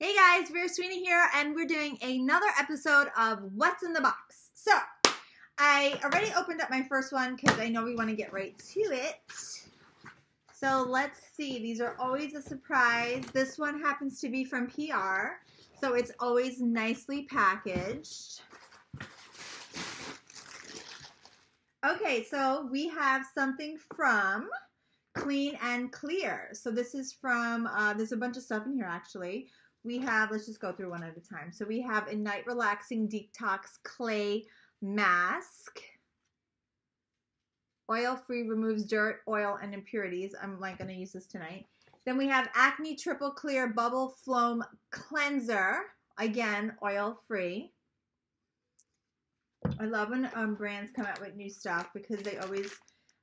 Hey guys, Vera Sweeney here, and we're doing another episode of What's in the Box. So, I already opened up my first one because I know we want to get right to it. So, let's see. These are always a surprise. This one happens to be from PR, so it's always nicely packaged. Okay, so we have something from Clean and Clear. So, this is from, there's a bunch of stuff in here actually. We have, let's just go through one at a time. So we have a night relaxing detox clay mask. Oil-free, removes dirt, oil, and impurities. I'm like going to use this tonight. Then we have Acne Triple Clear Bubble Foam Cleanser. Again, oil-free. I love when brands come out with new stuff because they always,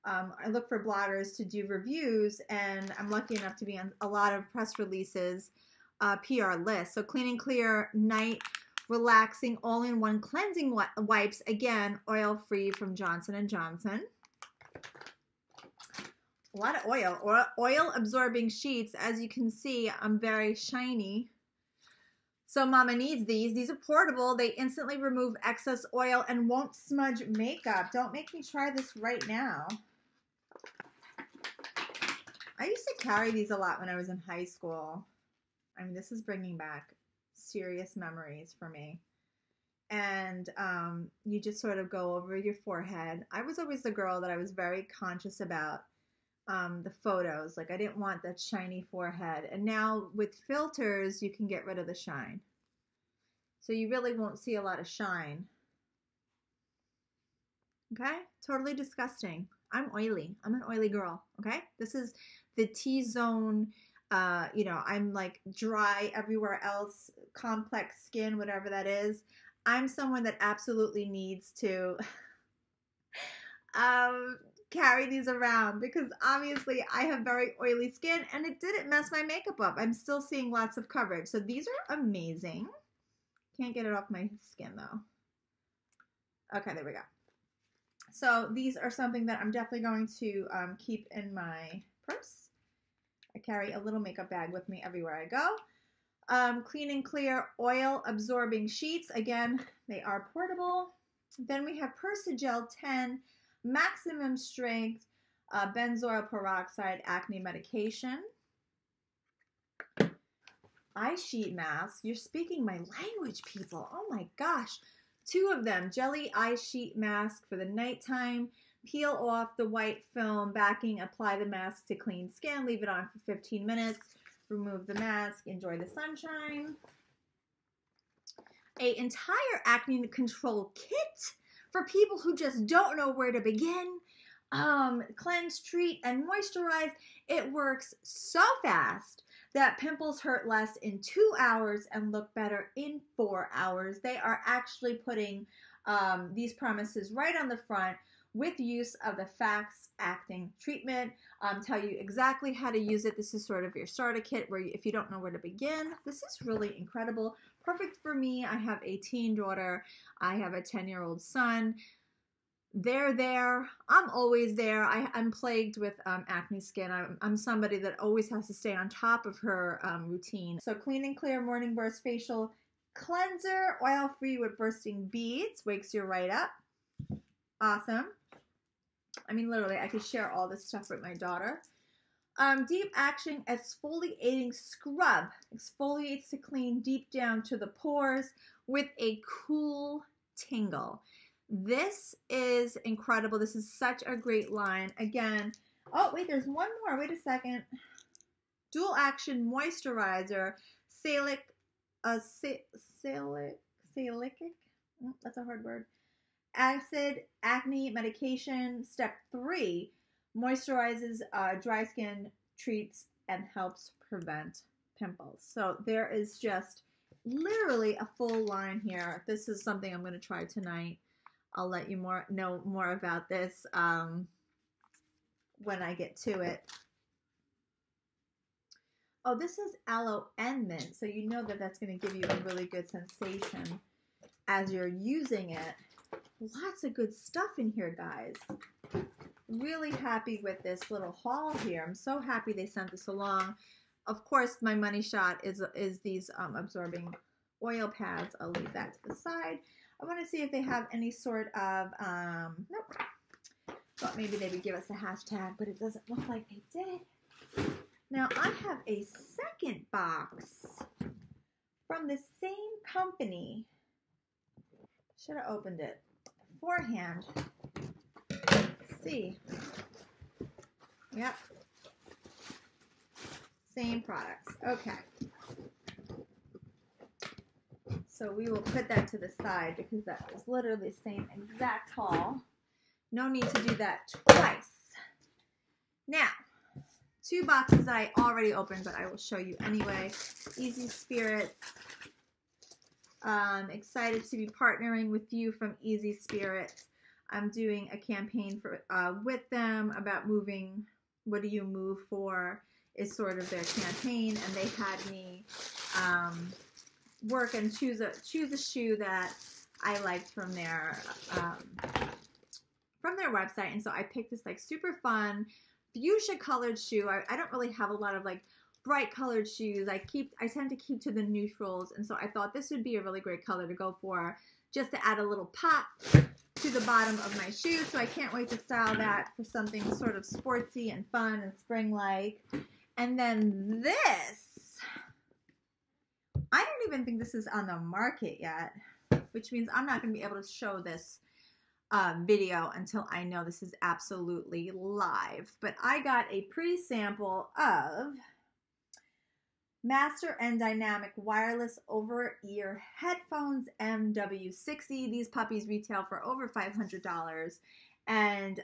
I look for bloggers to do reviews, and I'm lucky enough to be on a lot of press releases. PR list. So Clean and Clear Night Relaxing All-in-One Cleansing Wipes. Again, oil-free from Johnson & Johnson. A lot of oil. Oil-absorbing sheets. As you can see, I'm very shiny. So Mama needs these. These are portable. They instantly remove excess oil and won't smudge makeup. Don't make me try this right now. I used to carry these a lot when I was in high school. I mean, this is bringing back serious memories for me. And you just sort of go over your forehead. I was always the girl that I was very conscious about the photos. Like, I didn't want that shiny forehead. And now with filters, you can get rid of the shine. So you really won't see a lot of shine. Okay? Totally disgusting. I'm oily. I'm an oily girl. Okay? This is the T-zone. You know, I'm like dry everywhere else, complex skin, whatever that is. I'm someone that absolutely needs to carry these around because obviously I have very oily skin and it didn't mess my makeup up. I'm still seeing lots of coverage. So these are amazing. Can't get it off my skin though. Okay, there we go. So these are something that I'm definitely going to keep in my purse. I carry a little makeup bag with me everywhere I go. Clean and Clear Oil Absorbing Sheets. Again, they are portable. Then we have Persagel 10 Maximum Strength Benzoyl Peroxide Acne Medication. Eye sheet mask. You're speaking my language, people. Oh my gosh. 2 of them. Jelly eye sheet mask for the nighttime. Peel off the white film backing, apply the mask to clean skin, leave it on for 15 minutes, remove the mask, enjoy the sunshine. An entire acne control kit for people who just don't know where to begin. Cleanse, treat, and moisturize. It works so fast that pimples hurt less in 2 hours and look better in 4 hours. They are actually putting these promises right on the front, with use of the fast-acting treatment. Tell you exactly how to use it. This is sort of your starter kit where if you don't know where to begin, this is really incredible. Perfect for me. I have a teen daughter. I have a 10-year-old son. They're there. I'm always there. I'm plagued with acne skin. I'm somebody that always has to stay on top of her routine. So Clean and Clear Morning Burst Facial Cleanser, oil-free with bursting beads, wakes you right up. Awesome. I mean, literally, I could share all this stuff with my daughter. Deep Action Exfoliating Scrub. Exfoliates to clean deep down to the pores with a cool tingle. This is incredible. This is such a great line. Again, oh, wait, there's one more. Wait a second. Dual Action Moisturizer. Salicylic. That's a hard word. Acid Acne Medication. Step 3, moisturizes dry skin, treats, and helps prevent pimples. So there is just literally a full line here. This is something I'm going to try tonight. I'll let you know more about this when I get to it. Oh, this is aloe and mint, so you know that that's going to give you a really good sensation as you're using it. Lots of good stuff in here, guys. Really happy with this little haul here. I'm so happy they sent this along. of course, my money shot is these absorbing oil pads. I'll leave that to the side. I want to see if they have any sort of, nope. Thought maybe they would give us a hashtag, but it doesn't look like they did. Now, I have a second box from the same company. Should have opened it beforehand. Let's see. Yep. Same products. Okay. So we will put that to the side because that was literally the same exact haul. No need to do that twice. Now, 2 boxes that I already opened, but I will show you anyway. Easy Spirits. Excited to be partnering with you from Easy Spirits. I'm doing a campaign for with them about moving. What do you move for? Is sort of their campaign, and they had me work and choose a shoe that I liked from their website. And so I picked this like super fun fuchsia colored shoe. I don't really have a lot of like bright colored shoes. I tend to keep to the neutrals, and so I thought this would be a really great color to go for, just to add a little pop to the bottom of my shoe. So I can't wait to style that for something sort of sportsy and fun and spring-like. And then this, I don't even think this is on the market yet, which means I'm not going to be able to show this video until I know this is absolutely live. But I got a pre-sample of Master and Dynamic Wireless Over-Ear Headphones MW60. These puppies retail for over $500, and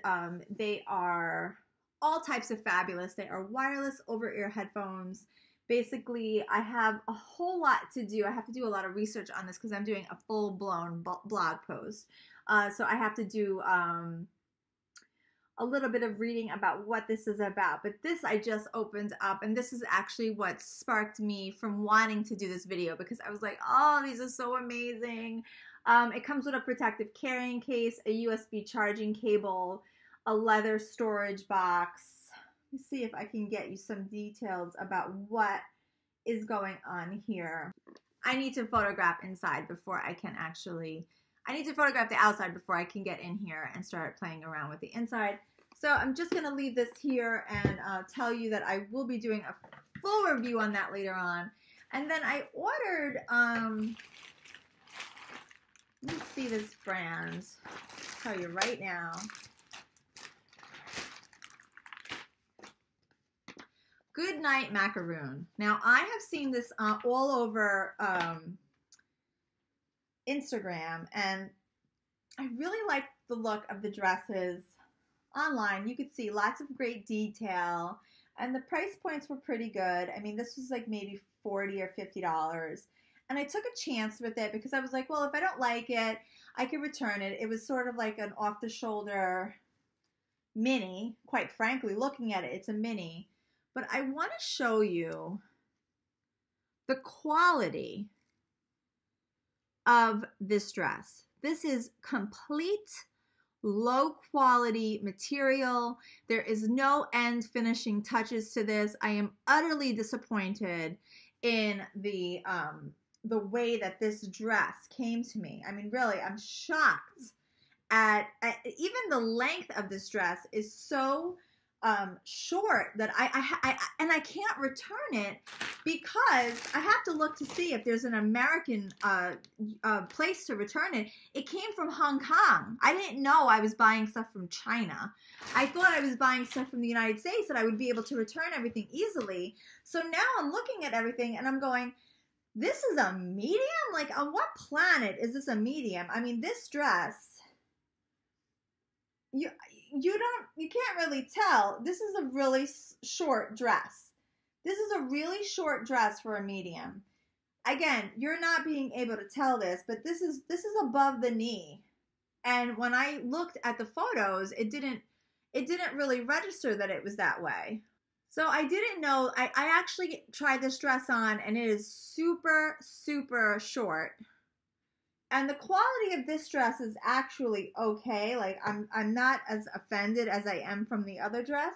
they are all types of fabulous. They are wireless over-ear headphones. Basically, I have a whole lot to do. I have to do a lot of research on this because I'm doing a full-blown blog post. So I have to do a little bit of reading about what this is about. But this I just opened up, and this is actually what sparked me from wanting to do this video, because I was like, oh, these are so amazing. It comes with a protective carrying case, a USB charging cable, a leather storage box. Let me see if I can get you some details about what is going on here. I need to photograph inside before I can actually, I need to photograph the outside before I can get in here and start playing around with the inside. So I'm just going to leave this here and tell you that I will be doing a full review on that later on. And then I ordered, let me see this brand. I'll tell you right now. Good Night Macaroon. Now, I have seen this all over Instagram, and I really like the look of the dresses online. You could see lots of great detail, and the price points were pretty good. I mean, this was like maybe $40 or $50, and I took a chance with it because I was like, well, if I don't like it, I could return it. It was sort of like an off-the-shoulder mini. Quite frankly, looking at it, it's a mini. But I want to show you the quality of this dress. This is complete low quality material. There is no end finishing touches to this. I am utterly disappointed in the way that this dress came to me. I mean, really, I'm shocked at even the length of this dress is so short that I can't return it because I have to look to see if there's an American place to return it. It came from Hong Kong. I didn't know I was buying stuff from China. I thought I was buying stuff from the United States and I would be able to return everything easily. So now I'm looking at everything and I'm going, this is a medium? Like, on what planet is this a medium? I mean, this dress, you can't really tell. This is a really short dress. This is a really short dress for a medium. Again, you're not being able to tell this, but this is above the knee. And when I looked at the photos, it didn't really register that it was that way. So I didn't know. I actually tried this dress on, and it is super, super short. And the quality of this dress is actually okay. Like, I'm not as offended as I am from the other dress.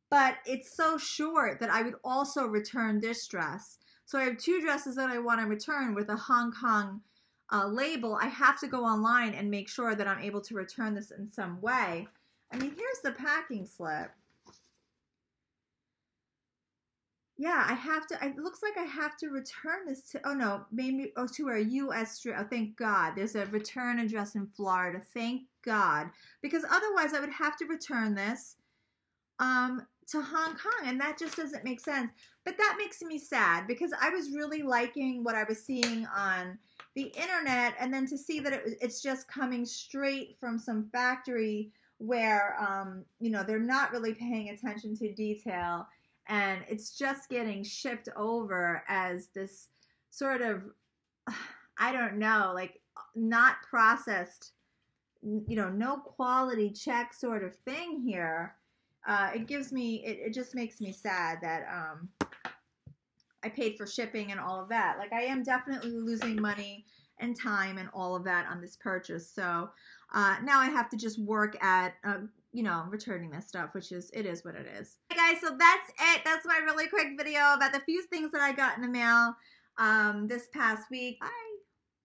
but it's so short that I would also return this dress. So I have 2 dresses that I want to return with a Hong Kong label. I have to go online and make sure that I'm able to return this in some way. I mean, here's the packing slip. Yeah, I have to, it looks like I have to return this to, oh no, maybe, oh, to a U.S. Oh, thank God. There's a return address in Florida. Thank God. Because otherwise I would have to return this to Hong Kong, and that just doesn't make sense. But that makes me sad because I was really liking what I was seeing on the internet, and then to see that it's just coming straight from some factory where, you know, they're not really paying attention to detail, and it's just getting shipped over as this sort of, I don't know, like not processed, you know, no quality check sort of thing here. It gives me, it just makes me sad that I paid for shipping and all of that. Like, I am definitely losing money and time and all of that on this purchase. So now I have to just work at, you know, returning this stuff, which is, it is what it is. Hey guys, so that's it. That's my really quick video about the few things that I got in the mail this past week. Bye.